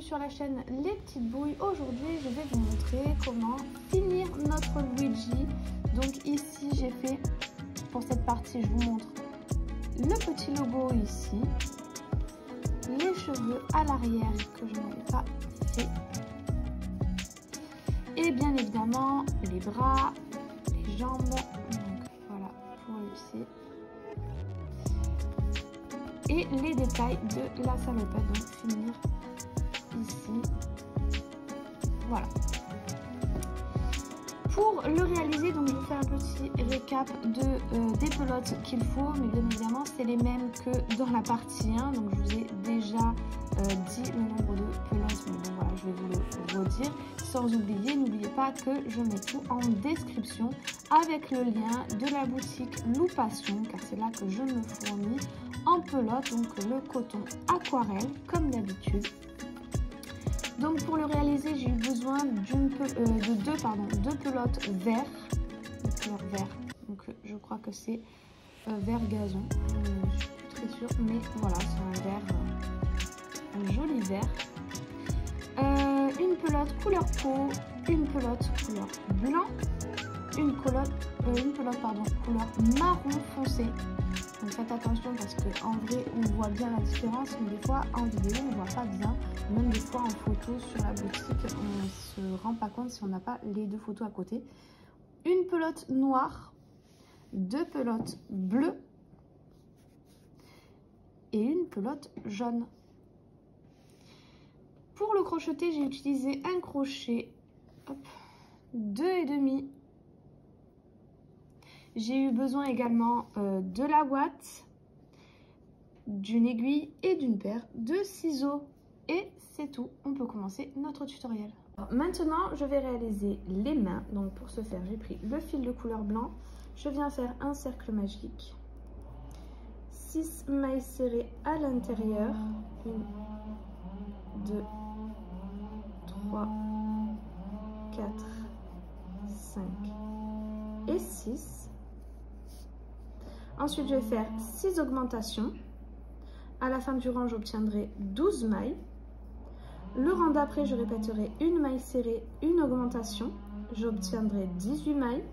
sur la chaîne Les Petites Brouilles. Aujourd'hui, je vais vous montrer comment finir notre Luigi. Donc ici, j'ai fait, pour cette partie, je vous montre le petit logo ici, les cheveux à l'arrière que je n'avais pas fait, et bien évidemment les bras, les jambes. Donc voilà pour Lucie. Et les détails de la salopette, donc finir ici. Voilà. Pour le réaliser, donc je vais faire un petit récap des pelotes qu'il faut, mais bien évidemment c'est les mêmes que dans la partie 1, donc je vous ai déjà dit le nombre de pelotes, mais bon voilà, je vais vous le redire. Sans oublier, n'oubliez pas que je mets tout en description avec le lien de la boutique Loupation, car c'est là que je me fournis en pelote, donc le coton aquarelle comme d'habitude. Donc pour le réaliser, j'ai eu besoin de deux pelotes vert, de couleur vert. Donc je crois que c'est vert gazon, je suis plus très sûre, mais voilà, c'est un vert, un joli vert. Une pelote couleur peau, une pelote couleur blanc, une pelote couleur marron foncé. Donc faites attention parce qu'en vrai on voit bien la différence, mais des fois en vidéo on ne voit pas bien. Même des fois en photo sur la boutique on ne se rend pas compte si on n'a pas les deux photos à côté. Une pelote noire, deux pelotes bleues et une pelote jaune. Pour le crocheter, j'ai utilisé un crochet, hop, 2,5. J'ai eu besoin également de la ouate, d'une aiguille et d'une paire de ciseaux. Et c'est tout, on peut commencer notre tutoriel. Alors, maintenant, je vais réaliser les mains. Donc pour ce faire, j'ai pris le fil de couleur blanc. Je viens faire un cercle magique. 6 mailles serrées à l'intérieur. 1, 2, 3, 4, 5 et 6. Ensuite, je vais faire 6 augmentations. À la fin du rang, j'obtiendrai 12 mailles. Le rang d'après, je répéterai une maille serrée, une augmentation. J'obtiendrai 18 mailles.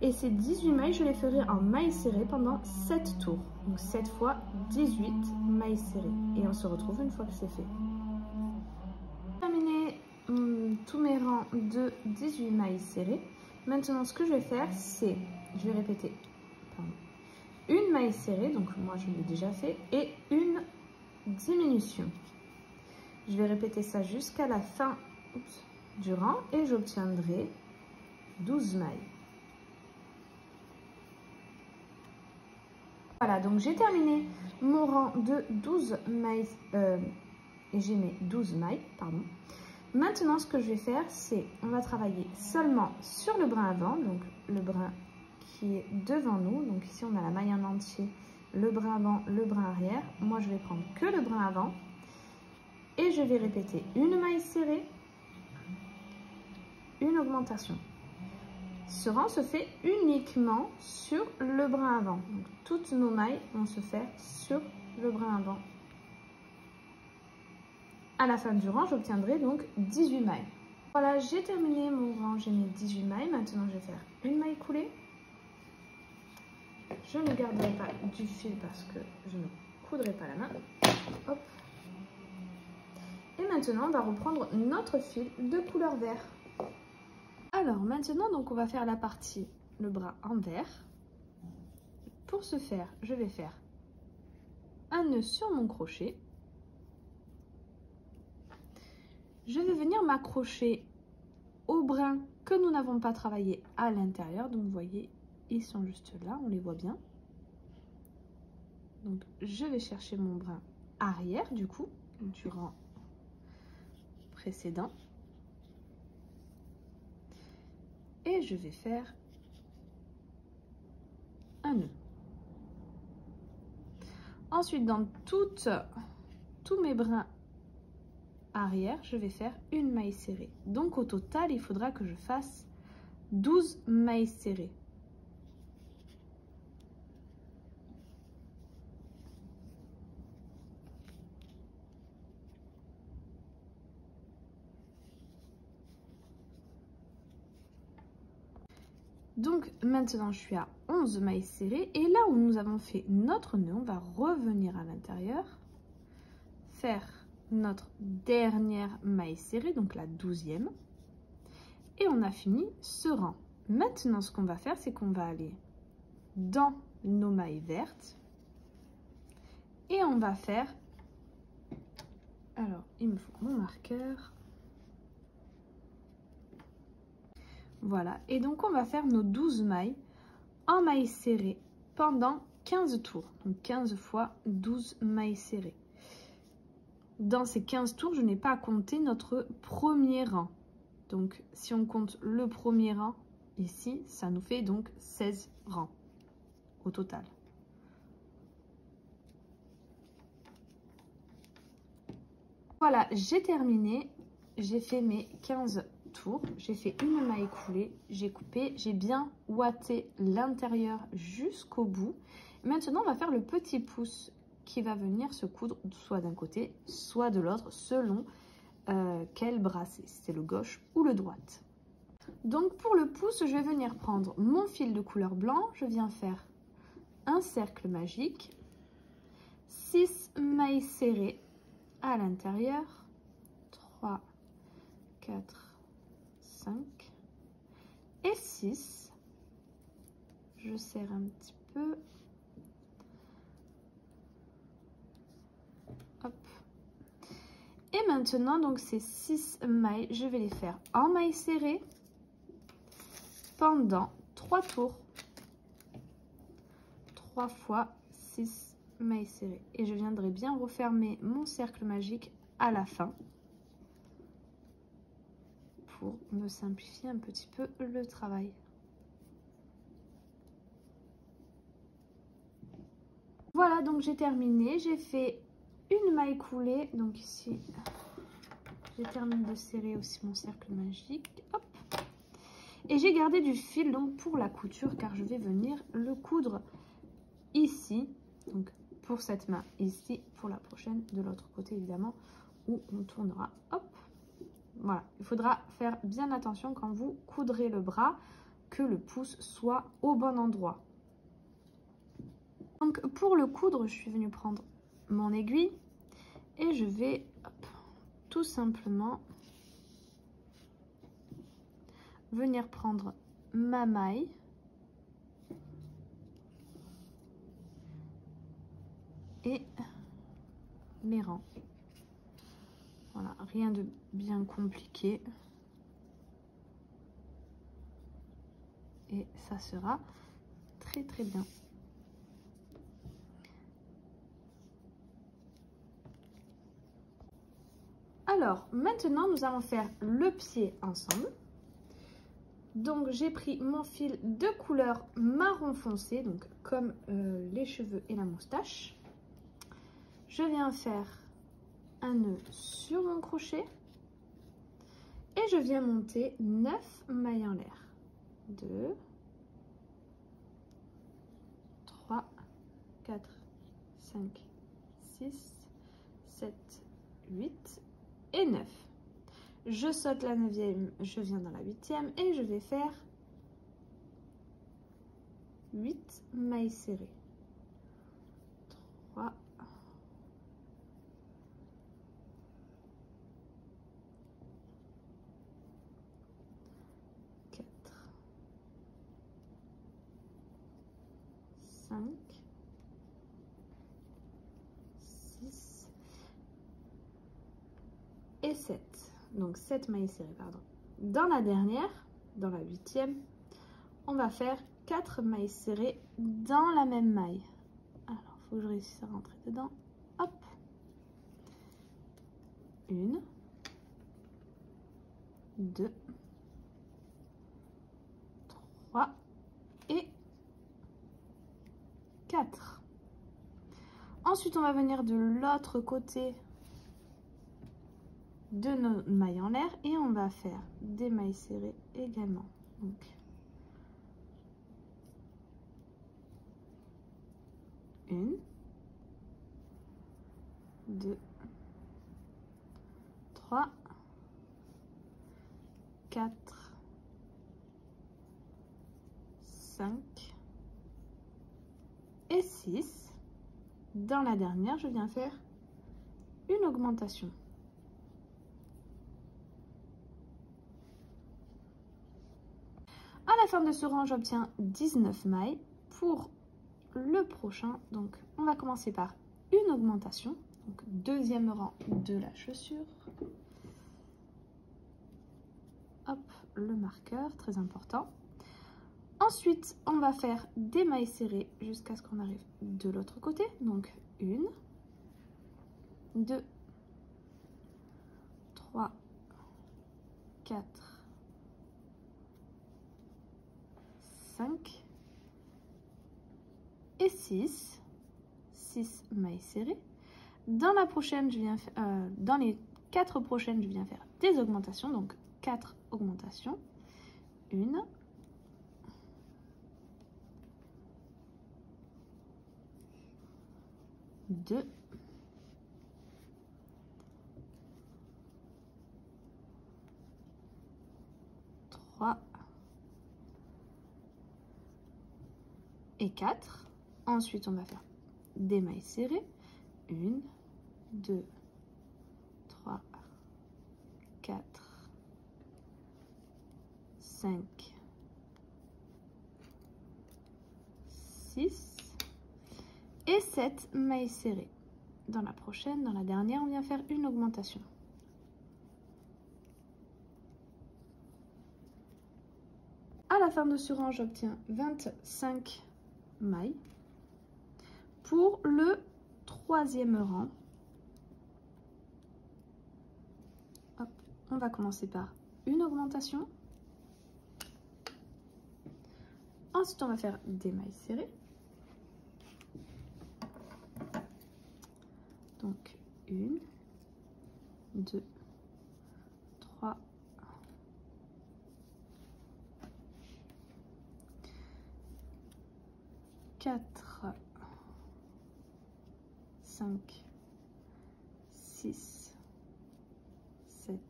Et ces 18 mailles, je les ferai en mailles serrées pendant 7 tours. Donc 7 fois 18 mailles serrées. Et on se retrouve une fois que c'est fait. Terminé tous mes rangs de 18 mailles serrées. Maintenant, ce que je vais faire, c'est, je vais répéter, une maille serrée, donc moi je l'ai déjà fait, et une diminution. Je vais répéter ça jusqu'à la fin du rang et j'obtiendrai 12 mailles. Voilà, donc j'ai terminé mon rang de 12 mailles et j'ai mes 12 mailles, pardon. Maintenant, ce que je vais faire, c'est, on va travailler seulement sur le brin avant, donc le brin qui est devant nous. Donc ici, on a la maille en entier, le brin avant, le brin arrière. Moi, je vais prendre que le brin avant et je vais répéter une maille serrée, une augmentation. Ce rang se fait uniquement sur le brin avant. Donc, toutes nos mailles vont se faire sur le brin avant. À la fin du rang, j'obtiendrai donc 18 mailles. Voilà, j'ai terminé mon rang, j'ai mis 18 mailles. Maintenant, je vais faire une maille coulée. Je ne garderai pas du fil parce que je ne coudrai pas la main. Hop. Et maintenant, on va reprendre notre fil de couleur vert. Alors maintenant, donc on va faire la partie, le bras en vert. Pour ce faire, je vais faire un nœud sur mon crochet. Je vais venir m'accrocher au brin que nous n'avons pas travaillé à l'intérieur. Donc vous voyez, ils sont juste là, on les voit bien. Donc je vais chercher mon brin arrière du coup, du rang précédent. Et je vais faire un nœud. Ensuite, dans tous mes brins arrière, je vais faire une maille serrée. Donc au total, il faudra que je fasse 12 mailles serrées. Donc maintenant je suis à 11 mailles serrées et là où nous avons fait notre nœud, on va revenir à l'intérieur, faire notre dernière maille serrée, donc la 12e, et on a fini ce rang. Maintenant ce qu'on va faire, c'est qu'on va aller dans nos mailles vertes et on va faire, alors il me faut mon marqueur, voilà, et donc on va faire nos 12 mailles en mailles serrées pendant 15 tours, donc 15 fois 12 mailles serrées. Dans ces 15 tours, je n'ai pas compté notre premier rang, donc si on compte le premier rang ici, ça nous fait donc 16 rangs au total. Voilà, j'ai terminé, j'ai fait mes 15 tours, j'ai fait une maille coulée, j'ai coupé, j'ai bien ouaté l'intérieur jusqu'au bout. Maintenant, on va faire le petit pouce qui va venir se coudre soit d'un côté, soit de l'autre, selon quel bras c'est, si c'est le gauche ou le droite. Donc pour le pouce, je vais venir prendre mon fil de couleur blanc, je viens faire un cercle magique, 6 mailles serrées à l'intérieur, 3, 4, 5 et 6. Je serre un petit peu. Hop. Et maintenant, donc ces 6 mailles, je vais les faire en mailles serrées pendant 3 tours. 3 fois 6 mailles serrées. Et je viendrai bien refermer mon cercle magique à la fin pour me simplifier un petit peu le travail. Voilà, donc j'ai terminé. J'ai fait une maille coulée. Donc ici, j'ai terminé de serrer aussi mon cercle magique. Hop. Et j'ai gardé du fil donc pour la couture car je vais venir le coudre ici. Donc pour cette main ici, pour la prochaine de l'autre côté évidemment où on tournera. Hop. Voilà, il faudra faire bien attention quand vous coudrez le bras que le pouce soit au bon endroit. Donc pour le coudre, je suis venue prendre mon aiguille et je vais tout simplement venir prendre ma maille et les rangs. Voilà, rien de bien compliqué. Et ça sera très très bien. Alors, maintenant, nous allons faire le pied ensemble. Donc, j'ai pris mon fil de couleur marron foncé, donc comme les cheveux et la moustache. Je viens faire un nœud sur mon crochet et je viens monter 9 mailles en l'air. 2, 3, 4, 5, 6, 7, 8 et 9. Je saute la 9e, je viens dans la 8e et je vais faire 8 mailles serrées. 3, 4, 5, 6 et 7. Donc 7 mailles serrées, pardon. Dans la dernière, dans la 8e, on va faire 4 mailles serrées dans la même maille. Alors, il faut que je réussisse à rentrer dedans. Hop. 1, 2, 3 et 4. Ensuite, on va venir de l'autre côté de nos mailles en l'air et on va faire des mailles serrées également. Donc, une, 2, 3, 4, 5 et 6. Dans la dernière, je viens faire une augmentation. À la fin de ce rang, j'obtiens 19 mailles. Pour le prochain, donc on va commencer par une augmentation. Donc deuxième rang de la chaussure. Hop, le marqueur, très important. Ensuite, on va faire des mailles serrées jusqu'à ce qu'on arrive de l'autre côté. Donc 1, 2, 3, 4, 5 et 6. 6 mailles serrées. Dans la prochaine, je viens dans les 4 prochaines, je viens faire des augmentations. Donc 4 augmentations. 1, 2, 3 et 4. Ensuite, on va faire des mailles serrées. 1, 2, 3, 4, 5, 6 et 7 mailles serrées. Dans la prochaine, dans la dernière, on vient faire une augmentation. À la fin de ce rang, j'obtiens 25 mailles. Pour le troisième rang, hop, on va commencer par une augmentation. Ensuite, on va faire des mailles serrées. Donc 1, 2, 3, 4, 5, 6, 7,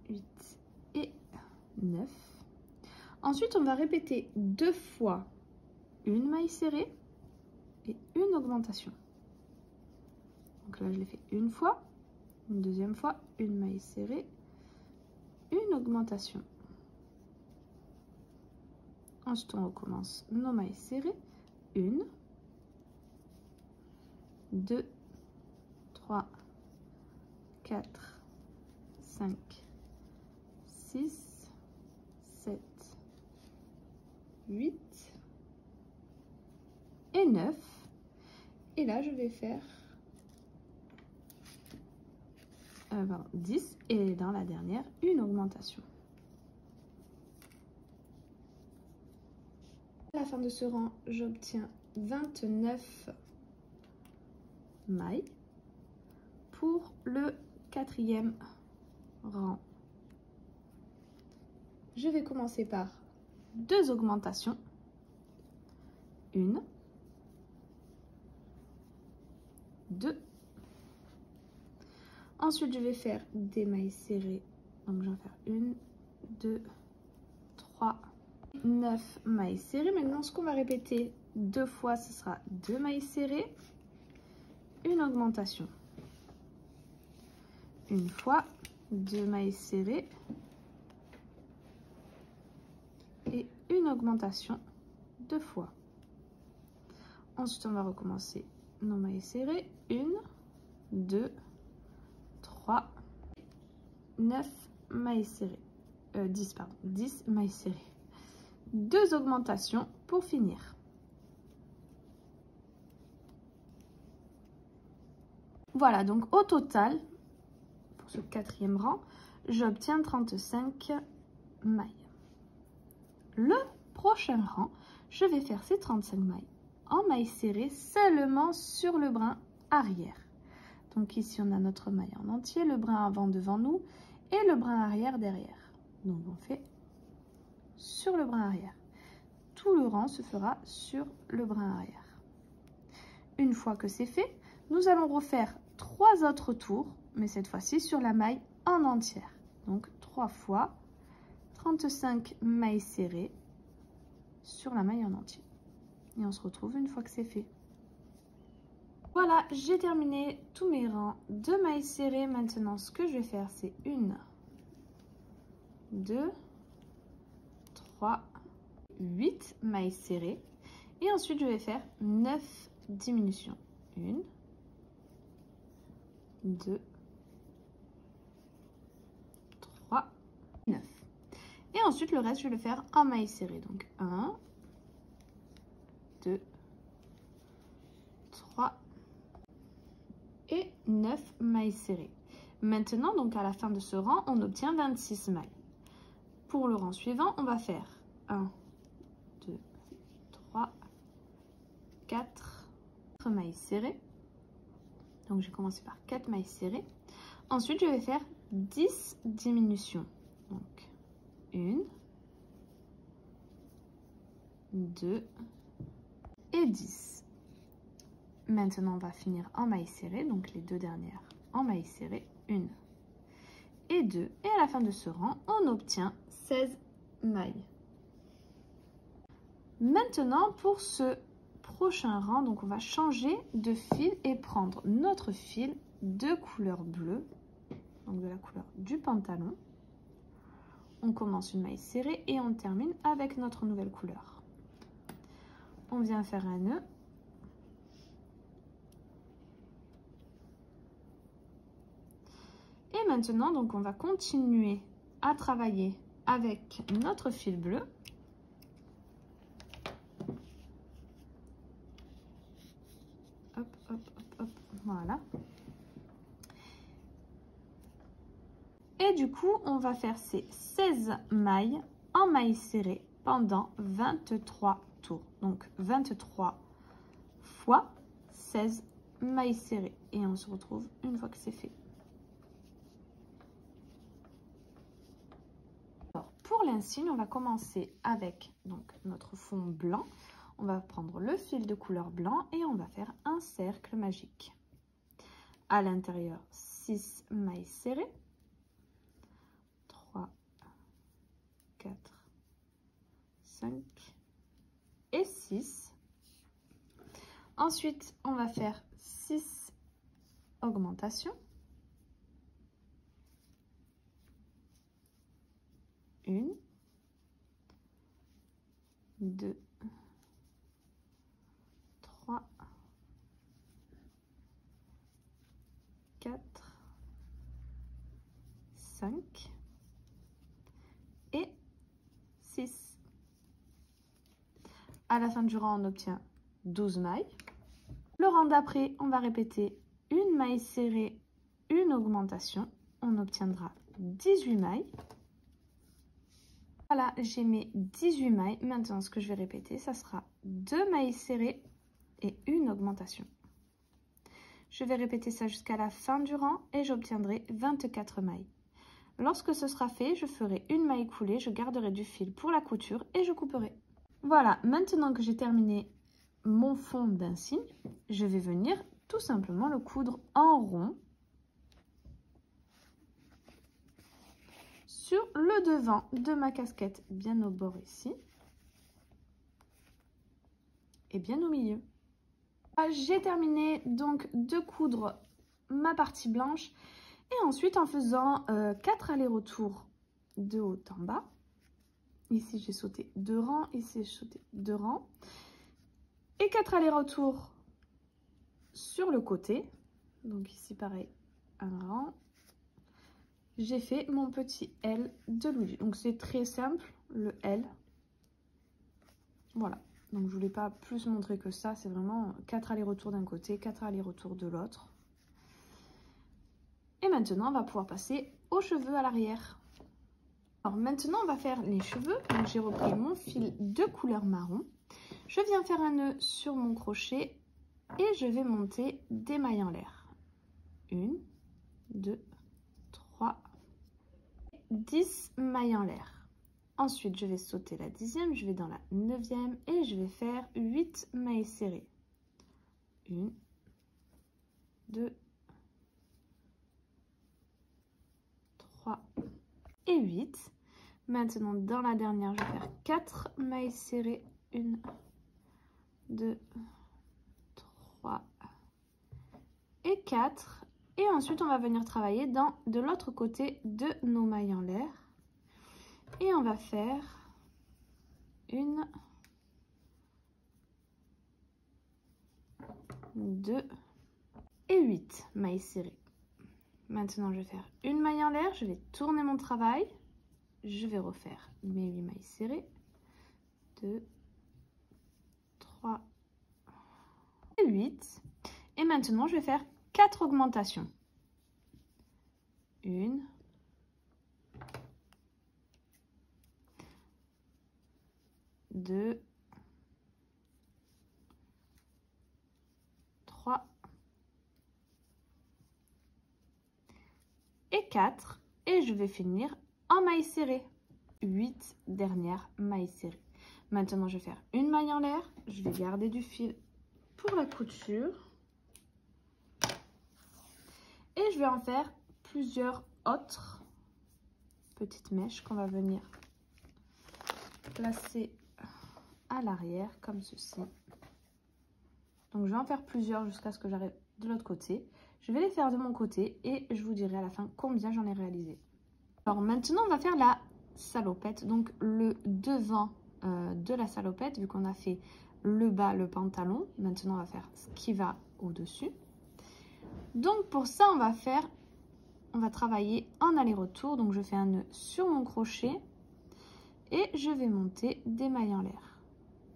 8 et 9. Ensuite, on va répéter 2 fois une maille serrée et une augmentation. Donc là, je l'ai fait une fois, une deuxième fois, une maille serrée, une augmentation. Ensuite, on recommence nos mailles serrées. 1, 2, 3, 4, 5, 6, 7, 8 et 9. Et là, je vais faire 10 et dans la dernière, une augmentation. À la fin de ce rang, j'obtiens 29 mailles. Pour le quatrième rang, je vais commencer par 2 augmentations. 1, 2. Ensuite, je vais faire des mailles serrées. Donc, je vais faire 1, 2, 3, 9 mailles serrées. Maintenant, ce qu'on va répéter 2 fois, ce sera 2 mailles serrées, une augmentation. Une fois, 2 mailles serrées et une augmentation 2 fois. Ensuite, on va recommencer nos mailles serrées. 1, 2, 3, 9 mailles serrées. 10, pardon. 10 mailles serrées. 2 augmentations pour finir. Voilà, donc au total, pour ce quatrième rang, j'obtiens 35 mailles. Le prochain rang, je vais faire ces 35 mailles en mailles serrées seulement sur le brin arrière. Donc ici, on a notre maille en entier, le brin avant devant nous et le brin arrière derrière. Donc on fait sur le brin arrière. Tout le rang se fera sur le brin arrière. Une fois que c'est fait, nous allons refaire 3 autres tours, mais cette fois-ci sur la maille en entière. Donc 3 fois 35 mailles serrées sur la maille en entier. Et on se retrouve une fois que c'est fait. Voilà, j'ai terminé tous mes rangs de mailles serrées. Maintenant, ce que je vais faire, c'est 1, 2, 3, 8 mailles serrées. Et ensuite, je vais faire 9 diminutions. 1, 2, 3, 9. Et ensuite, le reste, je vais le faire en mailles serrées. Donc, 1, 2, 3 et 9 mailles serrées. Maintenant, donc à la fin de ce rang, on obtient 26 mailles. Pour le rang suivant, on va faire 1, 2, 3, 4 mailles serrées. Donc, je vais commencer par 4 mailles serrées. Ensuite, je vais faire 10 diminutions. Donc, 1, 2 et 10. Maintenant, on va finir en mailles serrées, donc les deux dernières en mailles serrées, 1 et 2. Et à la fin de ce rang, on obtient 16 mailles. Maintenant, pour ce prochain rang, donc on va changer de fil et prendre notre fil de couleur bleue, donc de la couleur du pantalon. On commence une maille serrée et on termine avec notre nouvelle couleur. On vient faire un nœud. Et maintenant, donc, on va continuer à travailler avec notre fil bleu. Hop, hop, hop, hop, voilà. Et du coup, on va faire ces 16 mailles en mailles serrées pendant 23 tours. Donc, 23 fois 16 mailles serrées. Et on se retrouve une fois que c'est fait. Pour l'insigne, on va commencer avec donc, notre fond blanc. On va prendre le fil de couleur blanc et on va faire un cercle magique. À l'intérieur, 6 mailles serrées. 3, 4, 5 et 6. Ensuite, on va faire 6 augmentations. 1, 2, 3, 4, 5 et 6. À la fin du rang, on obtient 12 mailles. Le rang d'après, on va répéter une maille serrée, une augmentation. On obtiendra 18 mailles. Voilà, j'ai mes 18 mailles. Maintenant, ce que je vais répéter, ça sera 2 mailles serrées et une augmentation. Je vais répéter ça jusqu'à la fin du rang et j'obtiendrai 24 mailles. Lorsque ce sera fait, je ferai une maille coulée, je garderai du fil pour la couture et je couperai. Voilà, maintenant que j'ai terminé mon fond d'insigne, je vais venir tout simplement le coudre en rond sur le devant de ma casquette, bien au bord ici et bien au milieu. J'ai terminé donc de coudre ma partie blanche et ensuite en faisant 4 allers-retours de haut en bas. Ici j'ai sauté 2 rangs, ici j'ai sauté 2 rangs et 4 allers-retours sur le côté. Donc ici pareil, un rang. J'ai fait mon petit L de Louis. Donc c'est très simple, le L. Voilà. Donc je voulais pas plus montrer que ça. C'est vraiment 4 allers-retours d'un côté, 4 allers-retours de l'autre. Et maintenant, on va pouvoir passer aux cheveux à l'arrière. Alors maintenant, on va faire les cheveux. Donc j'ai repris mon fil de couleur marron. Je viens faire un nœud sur mon crochet et je vais monter des mailles en l'air. 1, 2, 3, 10 mailles en l'air. Ensuite, je vais sauter la 10e, je vais dans la 9e et je vais faire 8 mailles serrées. 1, 2, 3 et 8. Maintenant, dans la dernière, je vais faire 4 mailles serrées. 1, 2, 3 et 4. Et ensuite, on va venir travailler de l'autre côté de nos mailles en l'air. Et on va faire 1, 2 et 8 mailles serrées. Maintenant, je vais faire une maille en l'air, je vais tourner mon travail, je vais refaire mes 8 mailles serrées, 2, 3 et 8. Et maintenant, je vais faire 4 augmentations. 1, 2, 3 et 4. Et je vais finir en maille serrée. 8 dernières mailles serrées. Maintenant, je vais faire une maille en l'air. Je vais garder du fil pour la couture. Et je vais en faire plusieurs autres petites mèches qu'on va venir placer à l'arrière comme ceci. Donc je vais en faire plusieurs jusqu'à ce que j'arrive de l'autre côté. Je vais les faire de mon côté et je vous dirai à la fin combien j'en ai réalisé. Alors maintenant, on va faire la salopette, donc le devant de la salopette, vu qu'on a fait le bas, le pantalon. Maintenant, on va faire ce qui va au-dessus. Donc pour ça, on va travailler en aller-retour. Donc je fais un nœud sur mon crochet et je vais monter des mailles en l'air.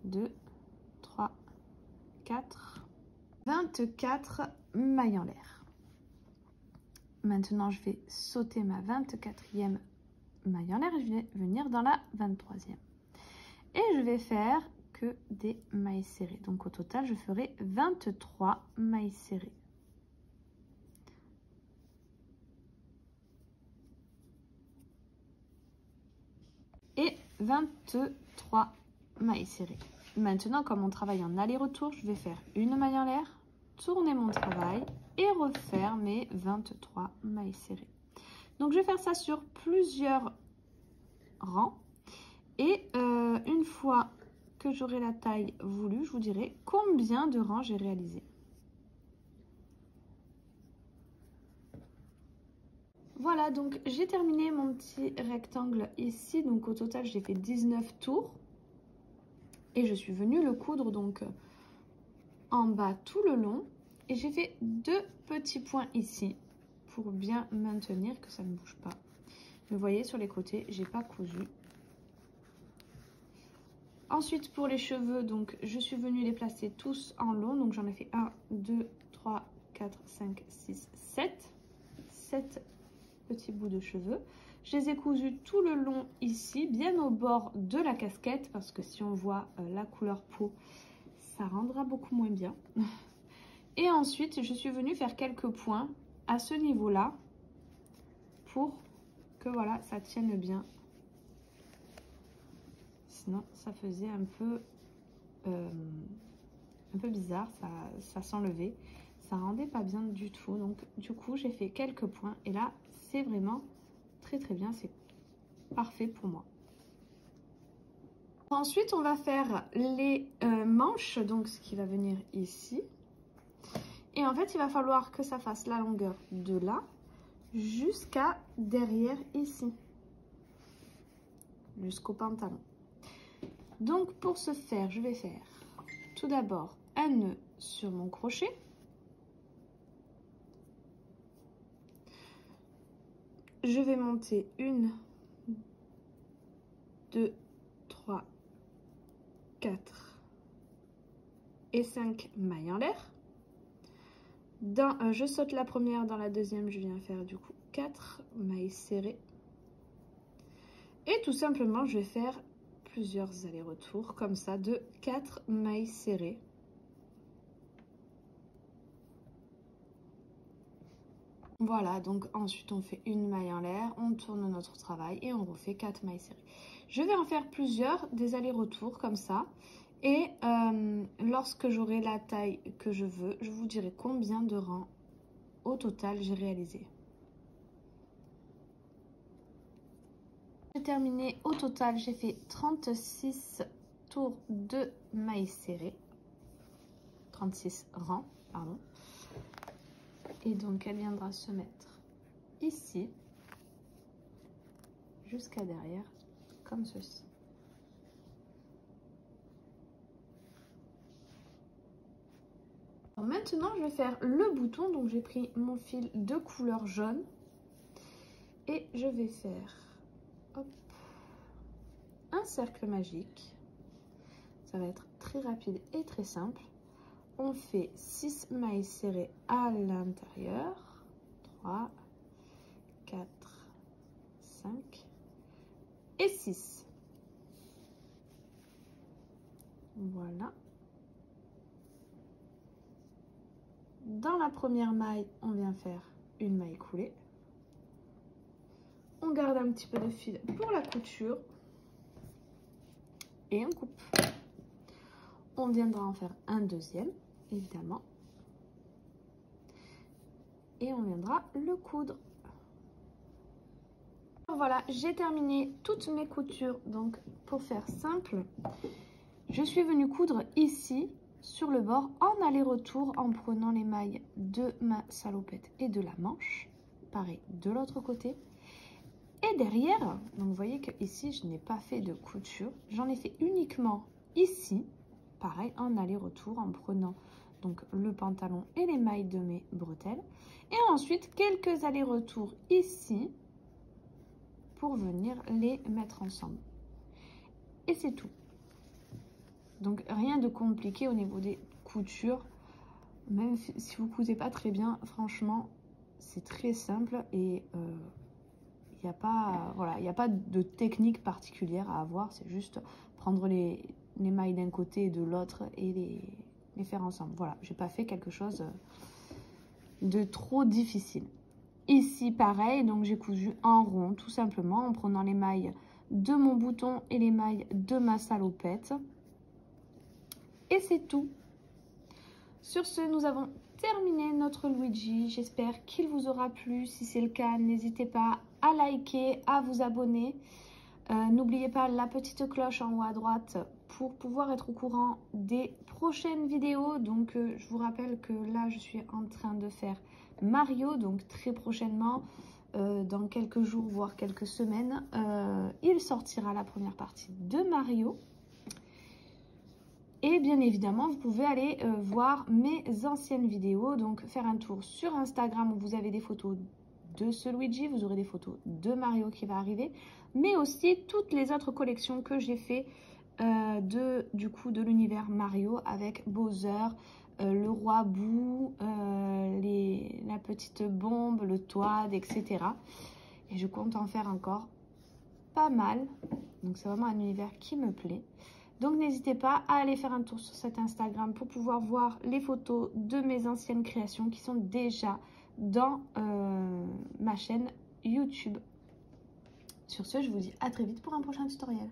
2, 3, 4, 24 mailles en l'air. Maintenant, je vais sauter ma 24e maille en l'air et je vais venir dans la 23e. Et je vais faire que des mailles serrées. Donc au total, je ferai 23 mailles serrées. Et 23 mailles serrées. Maintenant, comme on travaille en aller-retour, je vais faire une maille en l'air, tourner mon travail et refaire mes 23 mailles serrées. Donc je vais faire ça sur plusieurs rangs et une fois que j'aurai la taille voulue, je vous dirai combien de rangs j'ai réalisé. Voilà, donc j'ai terminé mon petit rectangle ici. Donc au total, j'ai fait 19 tours. Et je suis venue le coudre donc en bas tout le long. Et j'ai fait 2 petits points ici pour bien maintenir que ça ne bouge pas. Vous voyez, sur les côtés, j'ai pas cousu. Ensuite, pour les cheveux, donc je suis venue les placer tous en long. Donc j'en ai fait 1, 2, 3, 4, 5, 6, 7. 7 petits bouts de cheveux. Je les ai cousus tout le long ici, bien au bord de la casquette, parce que si on voit la couleur peau, ça rendra beaucoup moins bien. Et ensuite, je suis venue faire quelques points à ce niveau-là, pour que voilà, ça tienne bien. Sinon, ça faisait un peu bizarre, ça s'enlevait. Ça rendait pas bien du tout. Donc, du coup, j'ai fait quelques points. Et là, c'est vraiment très très bien, c'est parfait pour moi. Ensuite, on va faire les manches, donc ce qui va venir ici. Et en fait, il va falloir que ça fasse la longueur de là jusqu'à derrière ici, jusqu'au pantalon. Donc pour ce faire, je vais faire tout d'abord un nœud sur mon crochet. Je vais monter 1, 2, 3, 4 et 5 mailles en l'air. Je saute la première, dans la deuxième, je viens faire du coup 4 mailles serrées. Et tout simplement, je vais faire plusieurs allers-retours comme ça de 4 mailles serrées. Voilà, donc ensuite on fait une maille en l'air, on tourne notre travail et on refait 4 mailles serrées. Je vais en faire plusieurs, des allers-retours comme ça. Et lorsque j'aurai la taille que je veux, je vous dirai combien de rangs au total j'ai réalisé. J'ai terminé. Au total, j'ai fait 36 tours de mailles serrées. 36 rangs, pardon. Et donc, elle viendra se mettre ici, jusqu'à derrière, comme ceci. Alors maintenant, je vais faire le bouton. Donc, j'ai pris mon fil de couleur jaune. Et je vais faire hop, un cercle magique. Ça va être très rapide et très simple. On fait 6 mailles serrées à l'intérieur. 3, 4, 5 et 6. Voilà. Dans la première maille, on vient faire une maille coulée. On garde un petit peu de fil pour la couture. Et on coupe. On viendra en faire un deuxième, évidemment. Et on viendra le coudre. Voilà, j'ai terminé toutes mes coutures. Donc, pour faire simple, je suis venue coudre ici, sur le bord, en aller-retour, en prenant les mailles de ma salopette et de la manche. Pareil, de l'autre côté. Et derrière, donc vous voyez que ici, je n'ai pas fait de couture. J'en ai fait uniquement ici. Pareil, en aller-retour, en prenant donc le pantalon et les mailles de mes bretelles. Et ensuite, quelques allers-retours ici pour venir les mettre ensemble. Et c'est tout. Donc, rien de compliqué au niveau des coutures. Même si vous ne cousez pas très bien, franchement, c'est très simple et il n'y a pas, voilà, il n'y a pas de technique particulière à avoir. C'est juste prendre les mailles d'un côté et de l'autre et les faire ensemble. Voilà, j'ai pas fait quelque chose de trop difficile. Ici, pareil, donc j'ai cousu en rond, tout simplement, en prenant les mailles de mon bouton et les mailles de ma salopette. Et c'est tout. Sur ce, nous avons terminé notre Luigi. J'espère qu'il vous aura plu. Si c'est le cas, n'hésitez pas à liker, à vous abonner. N'oubliez pas la petite cloche en haut à droite pour pouvoir être au courant des prochaines vidéos. Donc, je vous rappelle que là, je suis en train de faire Mario. Donc, très prochainement, dans quelques jours, voire quelques semaines, il sortira la première partie de Mario. Et bien évidemment, vous pouvez aller voir mes anciennes vidéos. Donc, faire un tour sur Instagram où vous avez des photos de ce Luigi. Vous aurez des photos de Mario qui va arriver. Mais aussi toutes les autres collections que j'ai fait de l'univers Mario avec Bowser, le roi Boo, la petite bombe, le Toad, etc. Et je compte en faire encore pas mal. Donc, c'est vraiment un univers qui me plaît. Donc, n'hésitez pas à aller faire un tour sur cet Instagram pour pouvoir voir les photos de mes anciennes créations qui sont déjà dans ma chaîne YouTube. Sur ce, je vous dis à très vite pour un prochain tutoriel.